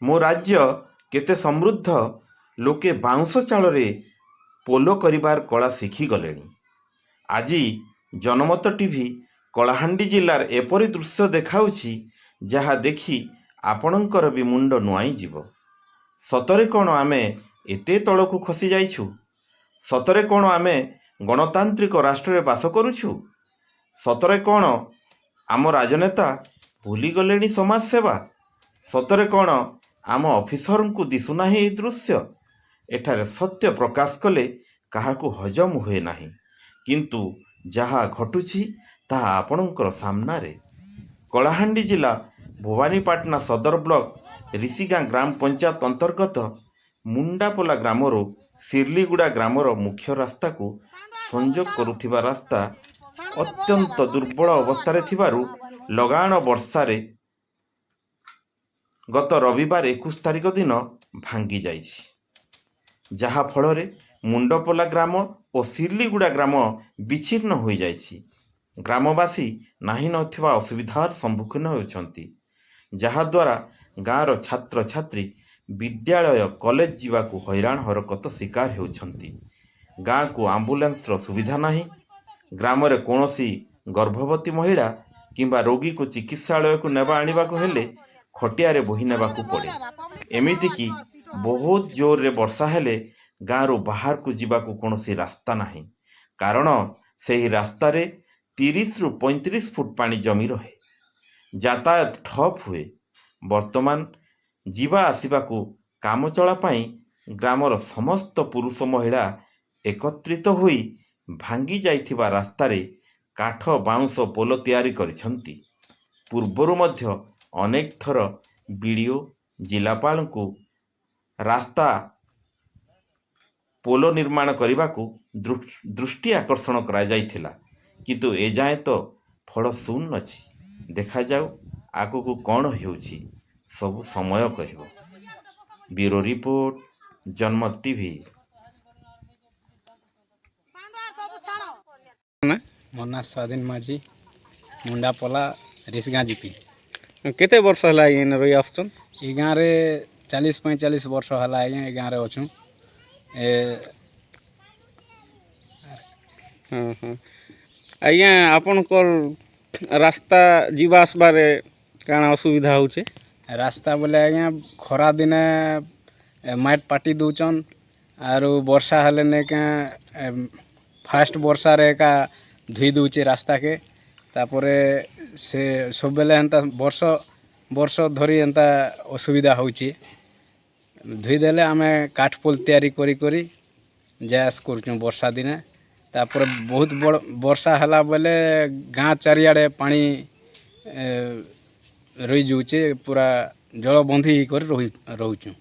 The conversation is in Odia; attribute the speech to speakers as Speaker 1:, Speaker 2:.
Speaker 1: ମୋ ରାଜ୍ୟ କେତେ ସମୃଦ୍ଧ। ଲୋକେ ବାଉଁଶ ଚାଳରେ ପୋଲ କରିବାର କଳା ଶିଖିଗଲେଣି। ଆଜି ଜନମତ ଟିଭି କଳାହାଣ୍ଡି ଜିଲ୍ଲାର ଏପରି ଦୃଶ୍ୟ ଦେଖାଉଛି ଯାହା ଦେଖି ଆପଣଙ୍କର ବି ମୁଣ୍ଡ ନୁଆଁଇଯିବ। ସତରେ କ'ଣ ଆମେ ଏତେ ତଳକୁ ଖସି ଯାଇଛୁ? ସତରେ କ'ଣ ଆମେ ଗଣତାନ୍ତ୍ରିକ ରାଷ୍ଟ୍ରରେ ବାସ କରୁଛୁ? ସତରେ କ'ଣ ଆମ ରାଜନେତା ଭୁଲିଗଲେଣି ସମାଜ ସେବା? ସତରେ କ'ଣ ଆମ ଅଫିସରଙ୍କୁ ଦିଶୁନାହିଁ ଏହି ଦୃଶ୍ୟ? ଏଠାରେ ସତ୍ୟ ପ୍ରକାଶ କଲେ କାହାକୁ ହଜମ ହୁଏ ନାହିଁ, କିନ୍ତୁ ଯାହା ଘଟୁଛି ତାହା ଆପଣଙ୍କର ସାମ୍ନାରେ। କଳାହାଣ୍ଡି ଜିଲ୍ଲା ଭବାନୀପାଟଣା ସଦର ବ୍ଲକ ରିଷିଗାଁ ଗ୍ରାମ ପଞ୍ଚାୟତ ଅନ୍ତର୍ଗତ ମୁଣ୍ଡାପୋଲା ଗ୍ରାମରୁ ଶିର୍ଲିଗୁଡ଼ା ଗ୍ରାମର ମୁଖ୍ୟ ରାସ୍ତାକୁ ସଂଯୋଗ କରୁଥିବା ରାସ୍ତା ଅତ୍ୟନ୍ତ ଦୁର୍ବଳ ଅବସ୍ଥାରେ ଥିବାରୁ ଲଗାଣ ବର୍ଷାରେ ଗତ ରବିବାର 21 ତାରିଖ ଦିନ ଭାଙ୍ଗି ଯାଇଛି, ଯାହାଫଳରେ ମୁଣ୍ଡପୋଲା ଗ୍ରାମ ଓ ଶିର୍ଲିଗୁଡ଼ା ଗ୍ରାମ ବିଚ୍ଛିନ୍ନ ହୋଇଯାଇଛି। ଗ୍ରାମବାସୀ ନାହିଁ ନଥିବା ଅସୁବିଧାର ସମ୍ମୁଖୀନ ହେଉଛନ୍ତି, ଯାହାଦ୍ୱାରା ଗାଁର ଛାତ୍ରଛାତ୍ରୀ ବିଦ୍ୟାଳୟ କଲେଜ ଯିବାକୁ ହଇରାଣ ହରକତ ଶିକାର ହେଉଛନ୍ତି। ଗାଁକୁ ଆମ୍ବୁଲାନ୍ସର ସୁବିଧା ନାହିଁ। ଗ୍ରାମରେ କୌଣସି ଗର୍ଭବତୀ ମହିଳା କିମ୍ବା ରୋଗୀକୁ ଚିକିତ୍ସାଳୟକୁ ନେବା ଆଣିବାକୁ ହେଲେ ଖଟିଆରେ ବୋହି ନେବାକୁ ପଡ଼େ। ଏମିତିକି ବହୁତ ଜୋରରେ ବର୍ଷା ହେଲେ ଗାଁରୁ ବାହାରକୁ ଯିବାକୁ କୌଣସି ରାସ୍ତା ନାହିଁ, କାରଣ ସେହି ରାସ୍ତାରେ 30ରୁ 35 ଫୁଟ ପାଣି ଜମି ରହେ। ଯାତାୟାତ ଠପ୍ ହୁଏ। ବର୍ତ୍ତମାନ ଯିବା ଆସିବାକୁ କାମ ଚଳା ପାଇଁ ଗ୍ରାମର ସମସ୍ତ ପୁରୁଷ ମହିଳା ଏକତ୍ରିତ ହୋଇ ଭାଙ୍ଗି ଯାଇଥିବା ରାସ୍ତାରେ କାଠ ବାଉଁଶ ପୋଲ ତିଆରି କରିଛନ୍ତି। ପୂର୍ବରୁ ମଧ୍ୟ ଅନେକ ଥର ବିଡ଼ିଓ ଜିଲ୍ଲାପାଳଙ୍କୁ ରାସ୍ତା ପୋଲ ନିର୍ମାଣ କରିବାକୁ ଦୃଷ୍ଟି ଆକର୍ଷଣ କରାଯାଇଥିଲା, କିନ୍ତୁ ଏଯାଏଁ ତ ଫଳ ଶୂନ ଅଛି। ଦେଖାଯାଉ ଆଗକୁ କ'ଣ ହେଉଛି, ସବୁ ସମୟ କହିବ। ବ୍ୟୁରୋ ରିପୋର୍ଟ, ଜନମତ ଟିଭି।
Speaker 2: ମୋ ନାଁ ସ୍ୱାଧୀନ ମାଝୀ, ମୁଣ୍ଡାପୋଲା ରିଷଗାଁ ଜିପି।
Speaker 3: କେତେ ବର୍ଷ ହେଲା ଏଇନେ ରହି ଆସୁଛନ୍?
Speaker 2: ଏ ଗାଁରେ 40-45 ବର୍ଷ ହେଲା ଆଜ୍ଞା ଏ ଗାଁରେ ଅଛୁଁ।
Speaker 3: ଆଜ୍ଞା, ଆପଣଙ୍କର ରାସ୍ତା ଯିବା ଆସିବାରେ କାଣା ଅସୁବିଧା ହେଉଛି?
Speaker 2: ରାସ୍ତା ବୋଲେ ଆଜ୍ଞା ଖରା ଦିନେ ମାଟି ପାଟି ଦଉଛନ୍, ଆରୁ ବର୍ଷା ହେଲେ ନେଇକା ଫାଷ୍ଟ ବର୍ଷାରେ ଏକା ଧୋଇ ଦଉଛେ ରାସ୍ତାକେ। ତାପରେ ସେ ସବୁବେଲେ ହେନ୍ତା ବର୍ଷ ଧରି ଏନ୍ତା ଅସୁବିଧା ହେଉଛି। ଧୋଇଦେଲେ ଆମେ କାଠ ପୋଲ ତିଆରି କରି ଯାଆସ କରୁଛୁଁ ବର୍ଷା ଦିନେ। ତାପରେ ବହୁତ ବଡ଼ ବର୍ଷା ହେଲା ବେଲେ ଗାଁ ଚାରିଆଡ଼େ ପାଣି ରହିଯାଉଛେ, ପୁରା ଜଳବନ୍ଦୀ ହେଇକରି ରହୁଛୁଁ।